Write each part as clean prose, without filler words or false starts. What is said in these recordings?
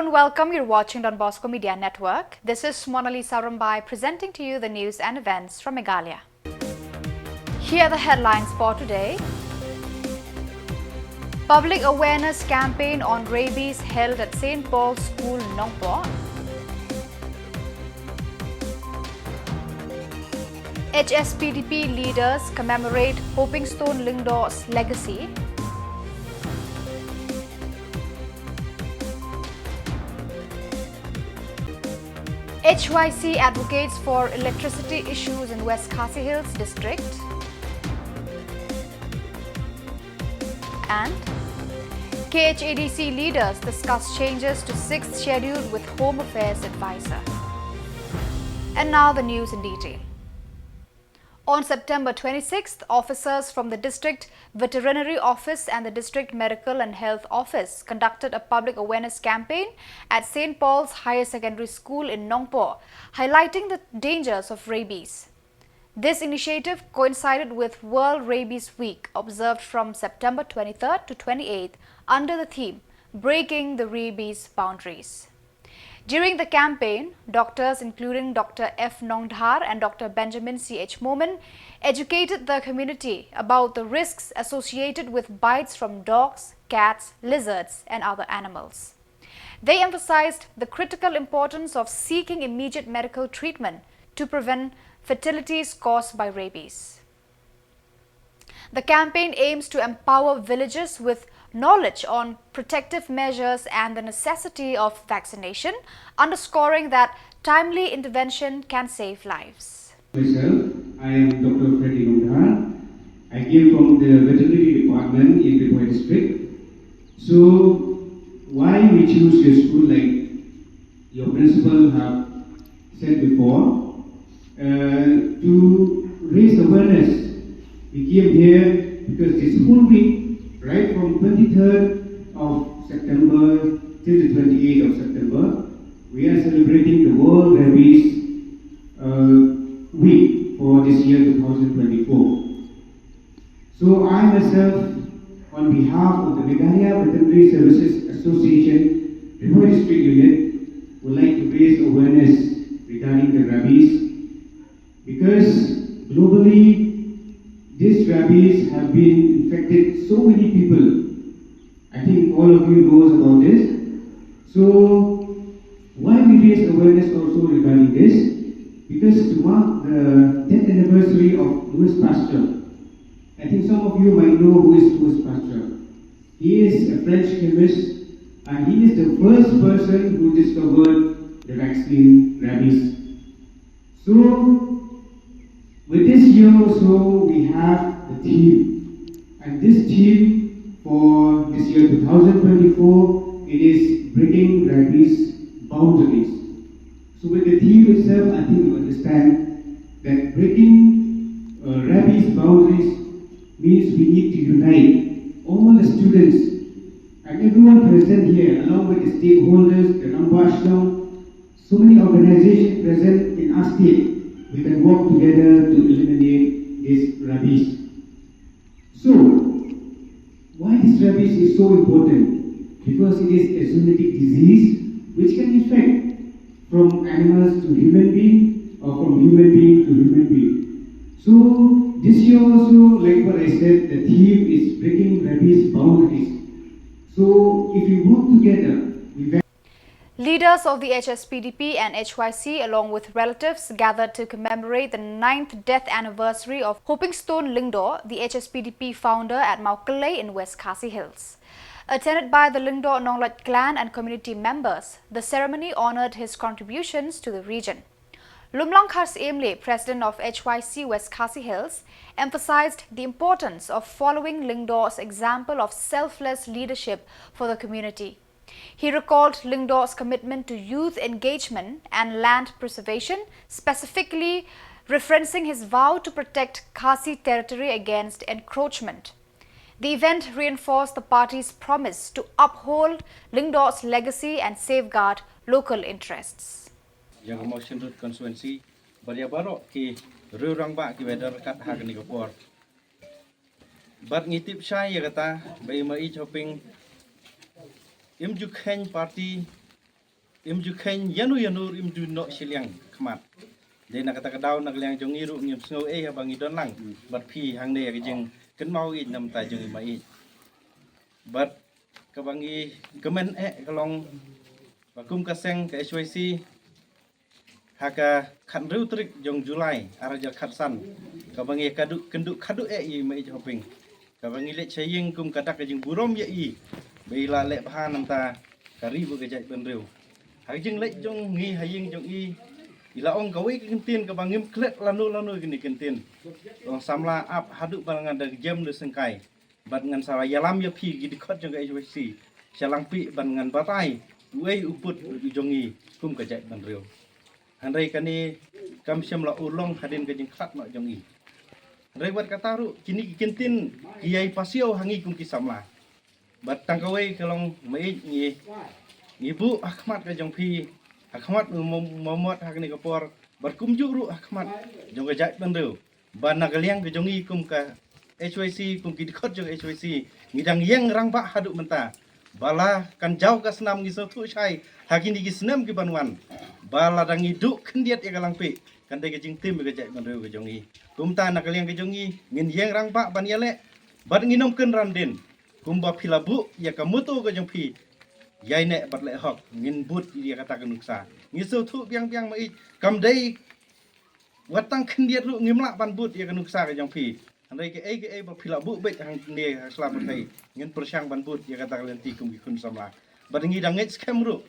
and welcome. You're watching Donbosco Media Network. This is Monali Sarambai presenting to you the news and events from Meghalaya. Here are the headlines for today. Public awareness campaign on rabies held at St. Paul's School, Nongpo. HSPDP leaders commemorate Hoping Stone Lingdor's legacy. HYC advocates for electricity issues in West Khasi Hills district. And KHADC leaders discuss changes to 6th schedule with Home Affairs advisor. And now the news in detail. On September 26th, officers from the District Veterinary Office and the District Medical and Health Office conducted a public awareness campaign at St. Paul's Higher Secondary School in Nongpo, highlighting the dangers of rabies. This initiative coincided with World Rabies Week, observed from September 23rd to 28th under the theme, Breaking the Rabies Boundaries. During the campaign, doctors including Dr. F. Nongdhar and Dr. Benjamin C.H. Momin educated the community about the risks associated with bites from dogs, cats, lizards and other animals. They emphasized the critical importance of seeking immediate medical treatment to prevent fatalities caused by rabies. The campaign aims to empower villagers with knowledge on protective measures and the necessity of vaccination, underscoring that timely intervention can save lives. Myself, I am Dr. Freddy Nongdhar. I came from the veterinary department in the Peit district. So, why we choose your school, like your principal have said before, to raise awareness. We came here because this whole week, right from 23rd of September till the 28th of September, we are celebrating the World Rabies Week for this year 2024. So I myself, on behalf of the Meghalaya Veterinary Services Association, Khubor District Unit, would like to raise awareness regarding the rabies, because globally these rabies have been infected so many people. I think all of you knows about this. So why we raise awareness also regarding this? Because to mark the 10th anniversary of Louis Pasteur. I think some of you might know who is Louis Pasteur. He is a French chemist and he is the first person who discovered the vaccine rabies. So with this year also, we have the theme, and this theme for this year 2024, it is breaking rabies boundaries. So with the theme itself, I think you understand that breaking rabies boundaries means we need to unite all the students and everyone present here, along with the stakeholders, the donbosco, so many organizations present in our state. We can work together to eliminate this rabies. So, why this rabies is so important? Because it is a zoonotic disease which can infect from animals to human being or from human being to human being. So, this year also, like what I said, the theme is breaking rabies boundaries. So, if we work together, Leaders of the HSPDP and HYC along with relatives gathered to commemorate the 9th death anniversary of Hoping Stone Lingdor, the HSPDP founder at Meghalaya in West Khasi Hills. Attended by the Lingdor Nonglat clan and community members, the ceremony honored his contributions to the region. Lumlang Khars Emle, president of HYC West Khasi Hills, emphasized the importance of following Lingdor's example of selfless leadership for the community. He recalled Lingdor's commitment to youth engagement and land preservation, specifically referencing his vow to protect Khasi territory against encroachment. The event reinforced the party's promise to uphold Lingdor's legacy and safeguard local interests. Yang motion root constituency bariabaro ki rurang ba ki wedar kat hagni Khubor. But ngitip saya kata bai mai shopping im jukhen party im ju khen yanu im ju no Shillong khmat de nak kata kadau nak liang jong iru ngim sngau abang idon lang bat phi hang ne ke jing ken mau i nam ta jong mai bat kabangi kemen kalong bakum kaseng ke HYC haka khan riu trik jong Julai araja khat san kabangi kenduk khadu i mai hoping kabangi le chaying kum kadak ke jing burom ye i beila le bha nam ta kari bu ke jai ben riu hai jing le jong ngi haying jong i ila ong gawi kentin ka bangim klet lanu gini kentin ong Samla ap haduk balangan dag jam de sengkai bat ngan sawa yalam ya phi gidi khot jong HYC Shillong pi ban ngan batai uei uput jongi kum ka jai ban riu handai kani kam Samla ulong hadin ka jing khat no jongi handai wat kata ru kini kentin kiai pasio hangi kum ki Samla bat tangkawai kalong mai ngi bu Ahmad ka jong phi Ahmad momot hakni Khubor berkumju ru Ahmad jong jai ban riu ban nagaliang ke jongi kum ka HYC kum ki dikhot jong HYC ngidang yang rang ba haduk menta bala kan jau ka senam gi sotu chai hakini gi senam ki banwan bala dang iduk kendiat ya galang pe kan de ke jing tim ke jai ban riu ke jongi kum ta nagaliang ke jongi ngin yang rang ba ban yale bat nginom ken randin kum ba philabu ya kamutu ke jong phi yai ne bat le hok ngin but dia kata kenuksa ngisau thu biang mai kam dei watang kendiat lu ngimla ban but dia kenuksa ke jong phi andai ke ba phila bu bet hang ne slap thai ngin persyang ban but dia kata lenti kum kun Samla bat ngi dang ngit scam ru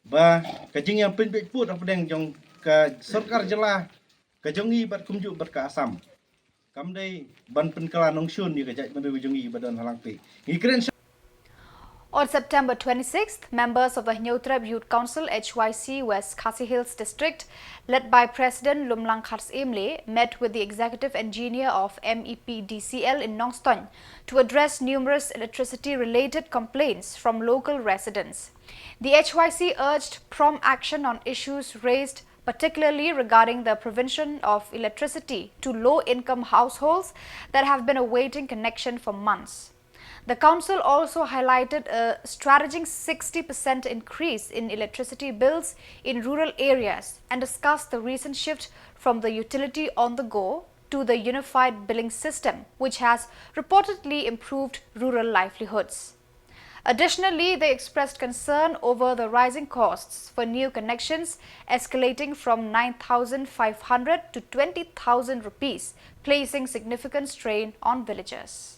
ba ka jing yang pin bet put apa deng jong ka sarkar jela ka jongi bat kumju bat ka Asam kam dei ban pen kala nong shun ni ka jai ban jongi badan halang pe ngi kren. On September 26th, members of the Nyotrab Youth Council HYC West Khasi Hills District, led by President Lumlang Khats Imle, met with the executive engineer of MEPDCL in Nongstoin to address numerous electricity-related complaints from local residents. The HYC urged prompt action on issues raised, particularly regarding the provision of electricity to low-income households that have been awaiting connection for months. The council also highlighted a strategic 60% increase in electricity bills in rural areas and discussed the recent shift from the utility on the go to the unified billing system, which has reportedly improved rural livelihoods. Additionally, they expressed concern over the rising costs for new connections escalating from 9,500 to 20,000 rupees, placing significant strain on villagers.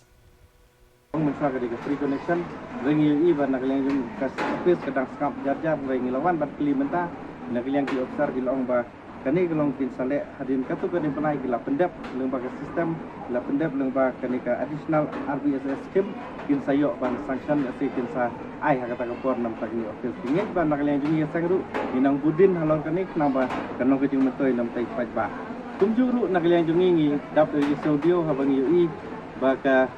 Mensa ke free connection rengi iban nak liang jum kas office kadang skap jar rengi lawan bat kli menta nak liang ki officer Shillong ba kani kelong tin sale hadin katu kani panai gila pendap leng ba sistem la pendap leng ba kani ka additional RBSS scheme kin sayo ban sanction asi kin sa ai ha kata Khubor nam tak ni office ngej ban nak liang jum ya sangru minang budin halong kani kenapa kanong ke jum metoi nam tai paj ba tumju ru nak liang jum ngi dap di studio ha bang ui ba ka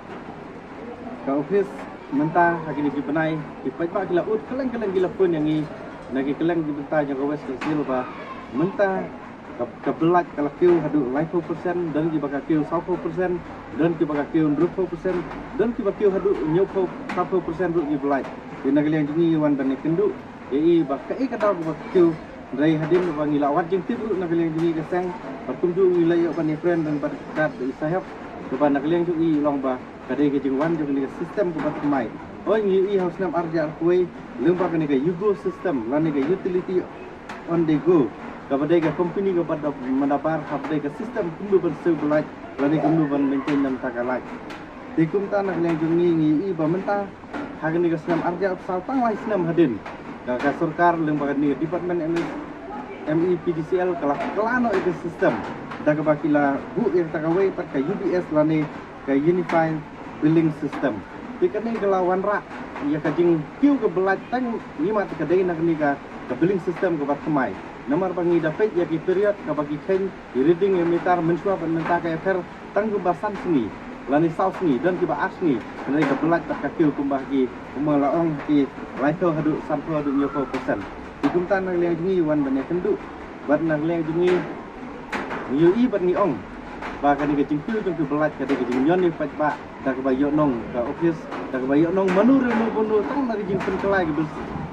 office menta hakini ki penai ki pajak gila ut keleng gila pun yang ni nagi keleng di menta yang kawes kecil ba menta ka belat kala kiu hadu 50% dan ki baka kiu 10% dan ki baka kiu 20% dan ki baka kiu hadu nyopo 10% ru ki belat di nagi yang jingi wan dan kendu ei baka kata baka kiu dari hadin bangi lawat jing tip ru nagi yang jingi kesang berkunjung wilayah ban friend dan berkat sahab kepada nagi yang jingi long ba kadai ke jingwan jong ni sistem ko bat mai oi ngi I house nam arja kuai lemba ke ni ke yugo system lan ni ke utility on the go kepada ke company ko bat mendapat habdai ke sistem kundu ban seu belai lan ni kundu ban maintain nam takalai tikum ta nak yang jong ngi I ba menta hag ni ke senam arja sal tang lai senam hadin ka sarkar lemba ni department MEPDCL kelano itu sistem dak bakila bu yang takawai pat ke UBS lan ni ke unified billing system. Jika ni kelawan rak, ia kajing kiu ke belat tang lima kedai nak ni ke billing system ke batmai. Nomor pangi dapat ia ki period ke bagi ken reading yang meter mensuap dan mentah ke akhir tang ke basan sini, lani south ni dan ke baas ni. Kedai ke belat tak kiu kumbah ki kumalaong ki laito hadu sampo hadu nyoko persen. Dikum tan nak liang jingi wan banyak kendu, bat nak liang jingi nyui bat ni ong. Bahkan ni kecing piu jong ke belat kata kecing nyon ni pat ba dak bayok nong ka office dak bayok nong manur no bono tang nak kecing pen kelai ke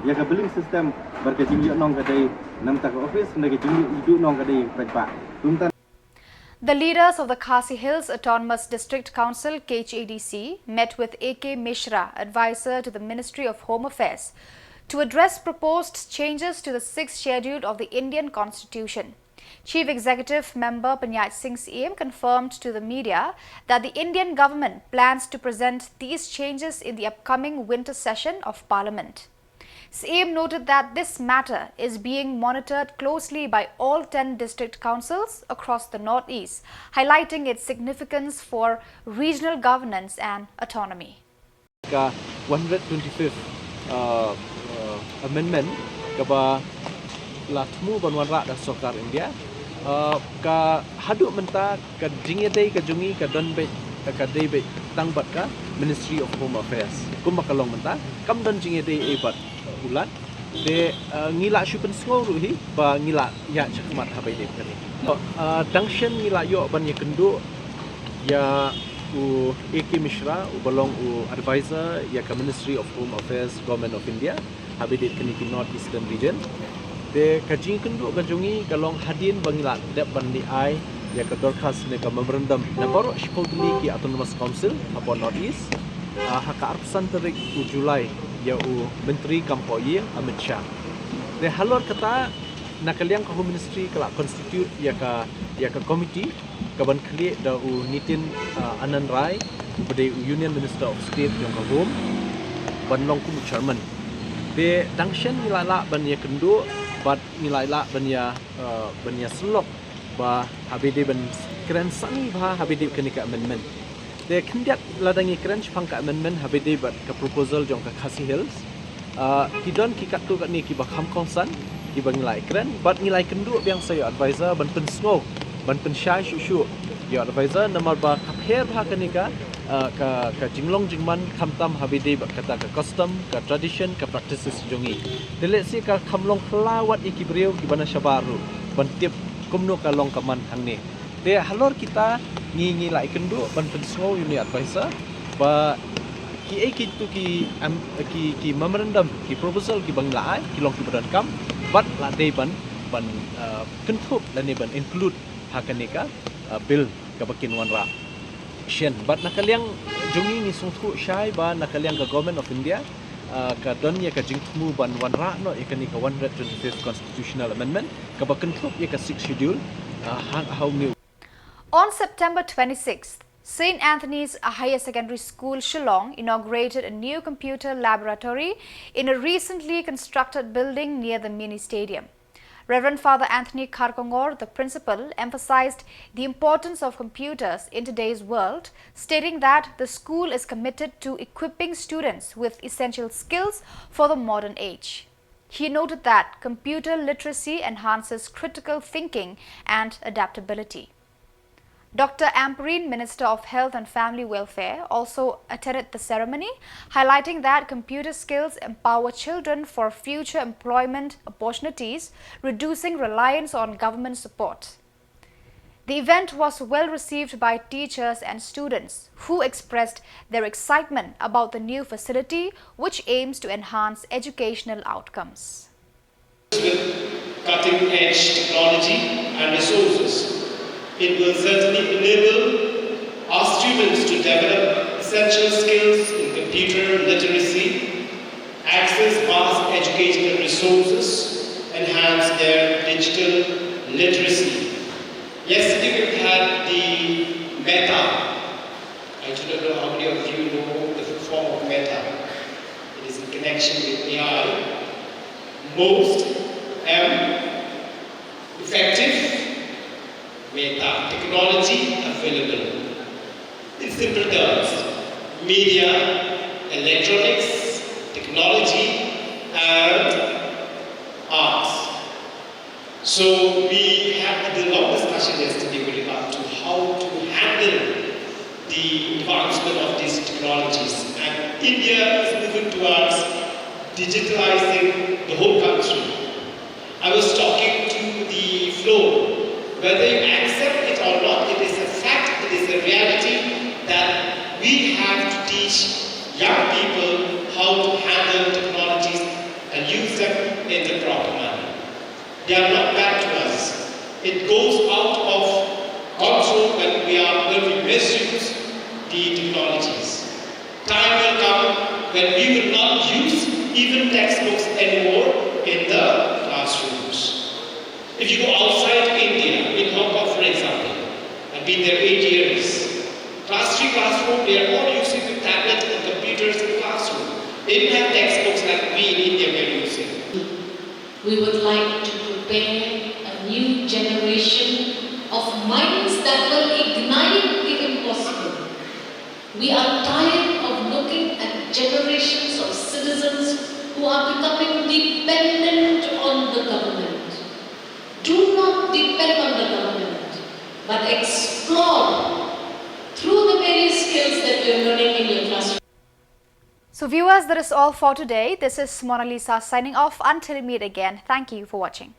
ya ka billing system berkecing yuk nong kadai nam tak office nagi jing nong kadai pajpa tumtan. The leaders of the Khasi Hills Autonomous District Council KHADC met with AK Mishra, advisor to the Ministry of Home Affairs, to address proposed changes to the 6th schedule of the Indian Constitution. Chief Executive Member Panyat Singh CM confirmed to the media that the Indian government plans to present these changes in the upcoming winter session of Parliament. CM noted that this matter is being monitored closely by all 10 district councils across the northeast, highlighting its significance for regional governance and autonomy. 125th amendment kaba latmu banwanra da sokar India ka haduk menta ka jingedei ka jungi ka donbe ka debe tangbat ka Ministry of Home Affairs kumbakalong menta kam don jingedei ebat ulat de ngila shupen ngoruhi ba ngila ya chakmat habai de kani dangshen ngila yo ban ye kendu ya u AK Mishra u balong u advisor ya ka Ministry of Home Affairs Government of India habai de kani ki North Eastern region de kajing kendu kajungi kalong hadin bangila de ban ni ai ya ka dorkas ne ka memorandum na baru shpotli ki Autonomous Council upon North East haka arsan tarik u Julai ya u Menteri Kampoye Amit Shah. De halor kata nakaliang ka Home Ministry kala constitute ya ka committee kaban kali da u nitin Anand Rai bade Union Minister of State yang ka Home ban long kum chairman. De dangshen nilala ban ya kendu bat nilala ban ya selok ba habide ban keren sani ba habide kenika amendment. De kendiat ladangi keren pangka amendment habide bat ka proposal jong ka Khasi Hills kidon ki katu kat ni ki ba kham kongsan ki ba ngilai keren bat ngilai kendu biang saya advisor ban pen sngo ban pen shai shu ya advisor namar ba kapher ba kenika ka jinglong jingman khamtam habide ba kata ka custom ka tradition ka practices jongi dele si ka khamlong pelawat ikibreu ki bana shabaru ban tip kumno ka long kaman hangni de halor kita ngi lai kendu ban pensau uni advisor ba ki tu ki memorandum ki proposal ki banglai ki long ki badan kam bat la de ban kentup dan ban include hakanika bill ka bakin wanra shen bat nakaliang jungi ni sungtu shai ba nakaliang ka Government of India ka don ya ka jingtmu ban wanra no ikani ka 125th constitutional amendment ka bakentup ya ka 6th schedule how new. On September 26th, St. Anthony's Higher Secondary School, Shillong, inaugurated a new computer laboratory in a recently constructed building near the mini stadium. Reverend Father Anthony Karkongor, the principal, emphasized the importance of computers in today's world, stating that the school is committed to equipping students with essential skills for the modern age. He noted that computer literacy enhances critical thinking and adaptability. Dr. Amperine, Minister of Health and Family Welfare, also attended the ceremony, highlighting that computer skills empower children for future employment opportunities, reducing reliance on government support. The event was well received by teachers and students, who expressed their excitement about the new facility, which aims to enhance educational outcomes. With cutting-edge technology and resources, it will certainly enable our students to develop essential skills in computer literacy, access vast educational resources, enhance their digital literacy. Yesterday we had the Meta. I do not know how many of you know the form of Meta. It is in connection with AI. Most effective Meta technology available. In simple terms, media, electronics, technology, and arts. So we had the long discussion yesterday with regard to how to handle the advancement of these technologies. And India is moving towards digitalizing the whole country. I was talking to the floor. Whether you accept it or not, it is a fact, it is a reality that we have to teach young people how to handle technologies and use new technologies. Time will come when we will not use even textbooks anymore in the classrooms. If you go outside India, in Hong Kong for example, I've been there 8 years. Class 3 classroom, they are all using the tablets and computers in the classroom. They didn't have textbooks like we in India were using. We would like to prepare a new generation of minds that will ignite the impossible. We are tired of looking at generations of citizens who are becoming dependent on the government. Do not depend on the government, but explore through the various skills that you are learning in your classroom. So viewers, that is all for today. This is Mona Lisa signing off. Until we meet again, thank you for watching.